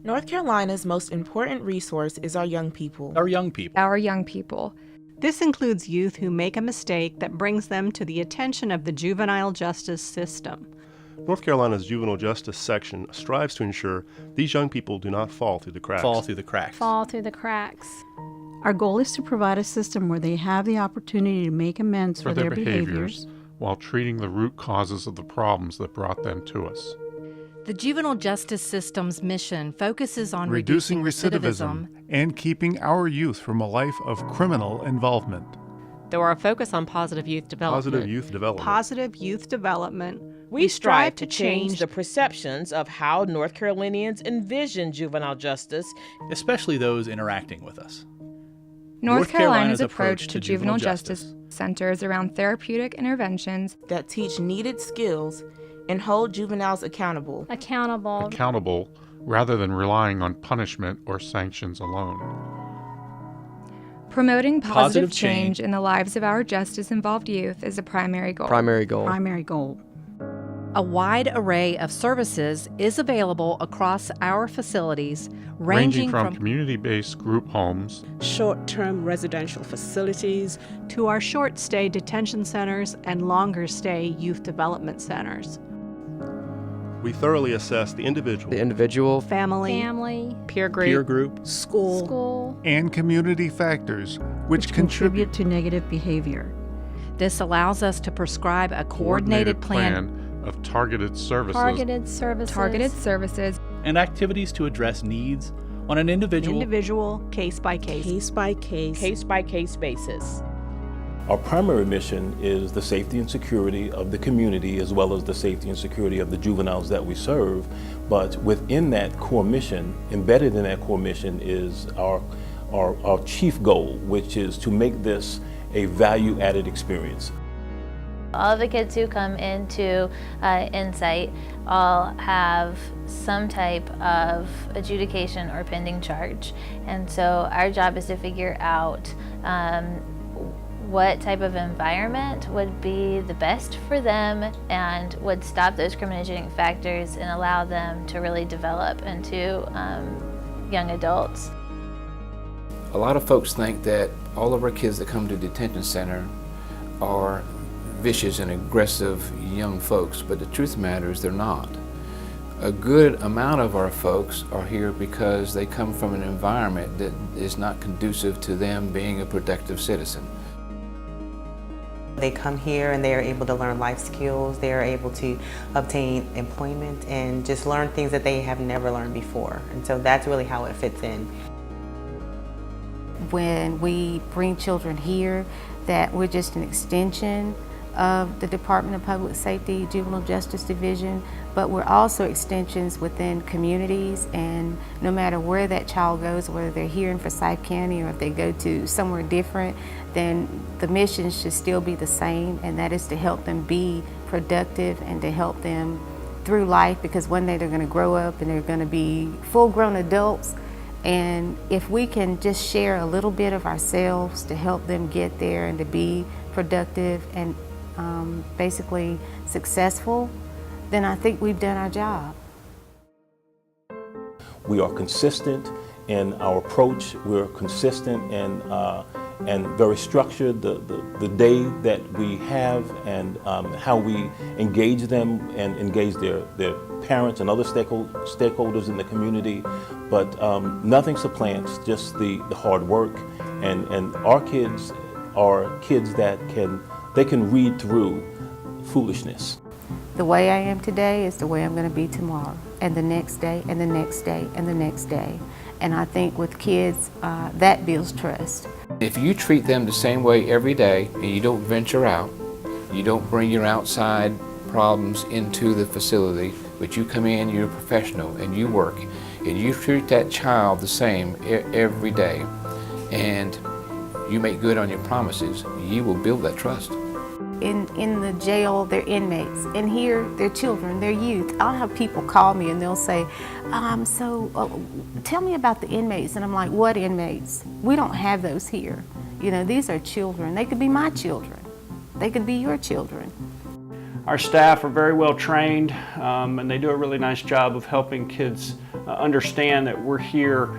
North Carolina's most important resource is our young people. Our young people. Our young people. This includes youth who make a mistake that brings them to the attention of the juvenile justice system. North Carolina's juvenile justice section strives to ensure these young people do not fall through the cracks. Fall through the cracks. Our goal is to provide a system where they have the opportunity to make amends for their behaviors while treating the root causes of the problems that brought them to us. The juvenile justice system's mission focuses on reducing recidivism and keeping our youth from a life of criminal involvement. Through our focus on positive youth development. Positive youth development. We strive to change the perceptions of how North Carolinians envision juvenile justice, especially those interacting with us. North Carolina's approach to juvenile justice centers around therapeutic interventions that teach needed skills and hold juveniles accountable. Accountable rather than relying on punishment or sanctions alone. Promoting positive change in the lives of our justice-involved youth is a primary goal. Primary goal. A wide array of services is available across our facilities, ranging from community-based group homes, short-term residential facilities, to our short-stay detention centers and longer-stay youth development centers. We thoroughly assess the individual, family, peer group, school, and community factors which contribute to negative behavior. This allows us to prescribe a coordinated plan of targeted services, and activities to address needs on an individual case-by-case basis. Our primary mission is the safety and security of the community as well as the safety and security of the juveniles that we serve. But within that core mission, embedded in that core mission is our chief goal, which is to make this a value-added experience. All of the kids who come into Insight all have some type of adjudication or pending charge. And so our job is to figure out what type of environment would be the best for them and would stop those criminogenic factors and allow them to really develop into young adults. A lot of folks think that all of our kids that come to detention center are vicious and aggressive young folks, but the truth of the matter is they're not. A good amount of our folks are here because they come from an environment that is not conducive to them being a productive citizen. They come here and they are able to learn life skills, they are able to obtain employment and just learn things that they have never learned before. And so that's really how it fits in. When we bring children here, that we're just an extension of the Department of Public Safety Juvenile Justice Division, but we're also extensions within communities, and no matter where that child goes, whether they're here in Forsyth County or if they go to somewhere different, then the mission should still be the same, and that is to help them be productive and to help them through life, because one day they're going to grow up and they're going to be full-grown adults. And if we can just share a little bit of ourselves to help them get there and to be productive and basically successful, then I think we've done our job. We are consistent in our approach. We're consistent and very structured. The day that we have and how we engage them and engage their parents and other stakeholders in the community. But nothing supplants just the hard work. And our kids are kids that they can read through foolishness. The way I am today is the way I'm going to be tomorrow, and the next day, and the next day, and the next day. And I think with kids, that builds trust. If you treat them the same way every day, and you don't venture out, you don't bring your outside problems into the facility, but you come in, you're a professional, and you work, and you treat that child the same every day, and you make good on your promises, you will build that trust. In the jail, they're inmates. In here, they're children, they're youth. I'll have people call me and they'll say, tell me about the inmates. And I'm like, what inmates? We don't have those here. You know, these are children. They could be my children. They could be your children. Our staff are very well trained and they do a really nice job of helping kids understand that we're here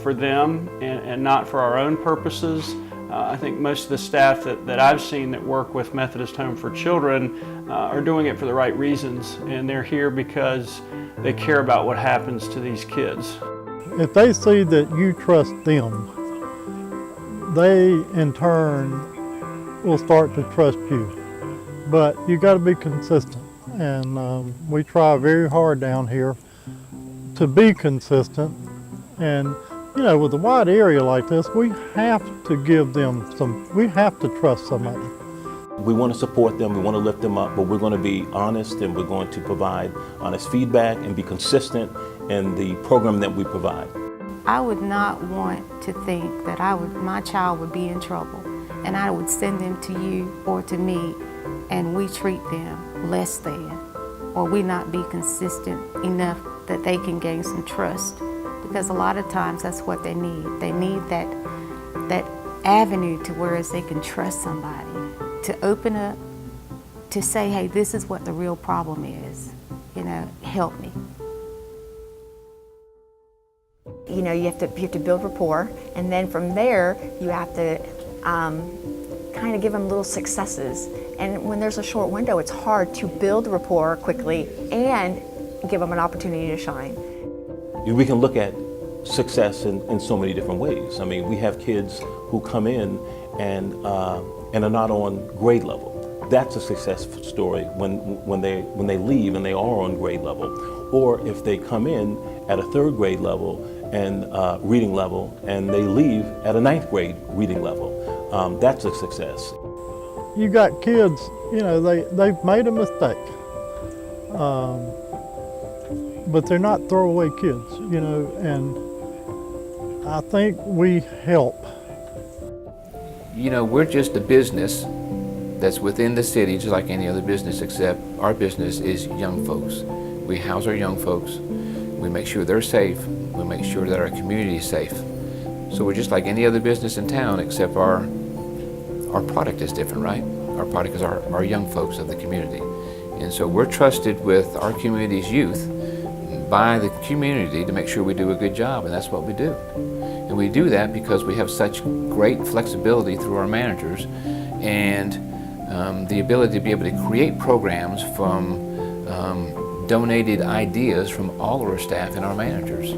for them and not for our own purposes. I think most of the staff that I've seen that work with Methodist Home for Children are doing it for the right reasons, and they're here because they care about what happens to these kids. If they see that you trust them, they in turn will start to trust you. But you got to be consistent, and we try very hard down here to be consistent. And you know, with a wide area like this, we have to give them we have to trust somebody. We want to support them, we want to lift them up, but we're going to be honest, and we're going to provide honest feedback and be consistent in the program that we provide. I would not want to think that my child would be in trouble and I would send them to you or to me and we treat them less than, or we not be consistent enough that they can gain some trust. Because a lot of times that's what they need. They need that avenue to where they can trust somebody, to open up, to say, hey, this is what the real problem is. You know, help me. You know, you have to build rapport, and then from there you have to kind of give them little successes. And when there's a short window, it's hard to build rapport quickly and give them an opportunity to shine. We can look at success in so many different ways. I mean, we have kids who come in and are not on grade level. That's a success story when they leave and they are on grade level. Or if they come in at a 3rd grade level and reading level, and they leave at a 9th grade reading level. That's a success. You got kids, you know, they've made a mistake. But they're not throwaway kids, you know, and I think we help. You know, we're just a business that's within the city, just like any other business, except our business is young folks. We house our young folks. We make sure they're safe. We make sure that our community is safe. So we're just like any other business in town, except our product is different, right? Our product is our young folks of the community. And so we're trusted with our community's youth by the community to make sure we do a good job, and that's what we do. And we do that because we have such great flexibility through our managers and the ability to be able to create programs from donated ideas from all of our staff and our managers.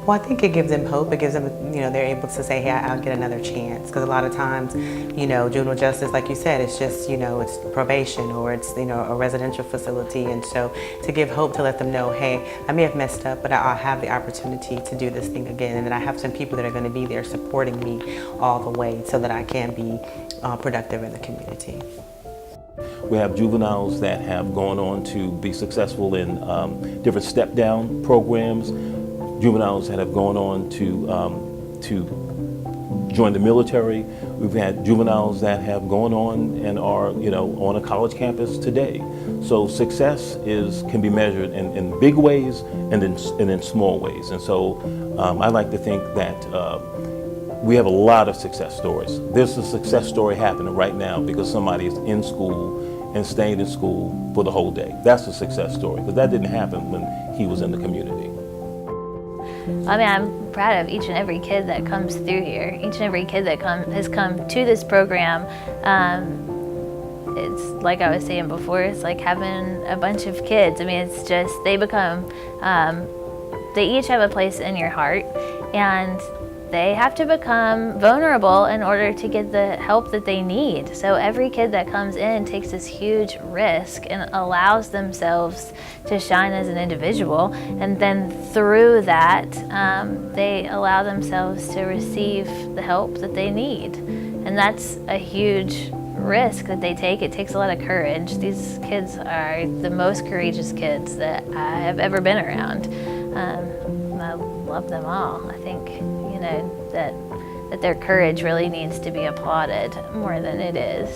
Well, I think it gives them hope. It gives them, you know, they're able to say, hey, I'll get another chance. Because a lot of times, you know, juvenile justice, like you said, it's just, you know, it's probation or it's, you know, a residential facility. And so to give hope, to let them know, hey, I may have messed up, but I'll have the opportunity to do this thing again. And then I have some people that are going to be there supporting me all the way so that I can be productive in the community. We have juveniles that have gone on to be successful in different step-down programs. Juveniles that have gone on to join the military. We've had juveniles that have gone on and are, you know, on a college campus today. So success can be measured in big ways and in small ways. And so I like to think that we have a lot of success stories. There's a success story happening right now because somebody is in school and staying in school for the whole day. That's a success story, because that didn't happen when he was in the community. I mean, I'm proud of each and every kid that comes through here. Each and every kid that has come to this program. It's like I was saying before, it's like having a bunch of kids. I mean, it's just, they each have a place in your heart, and they have to become vulnerable in order to get the help that they need. So every kid that comes in takes this huge risk and allows themselves to shine as an individual. And then through that, they allow themselves to receive the help that they need. And that's a huge risk that they take. It takes a lot of courage. These kids are the most courageous kids that I have ever been around. I love them all. I think, you know, that their courage really needs to be applauded more than it is.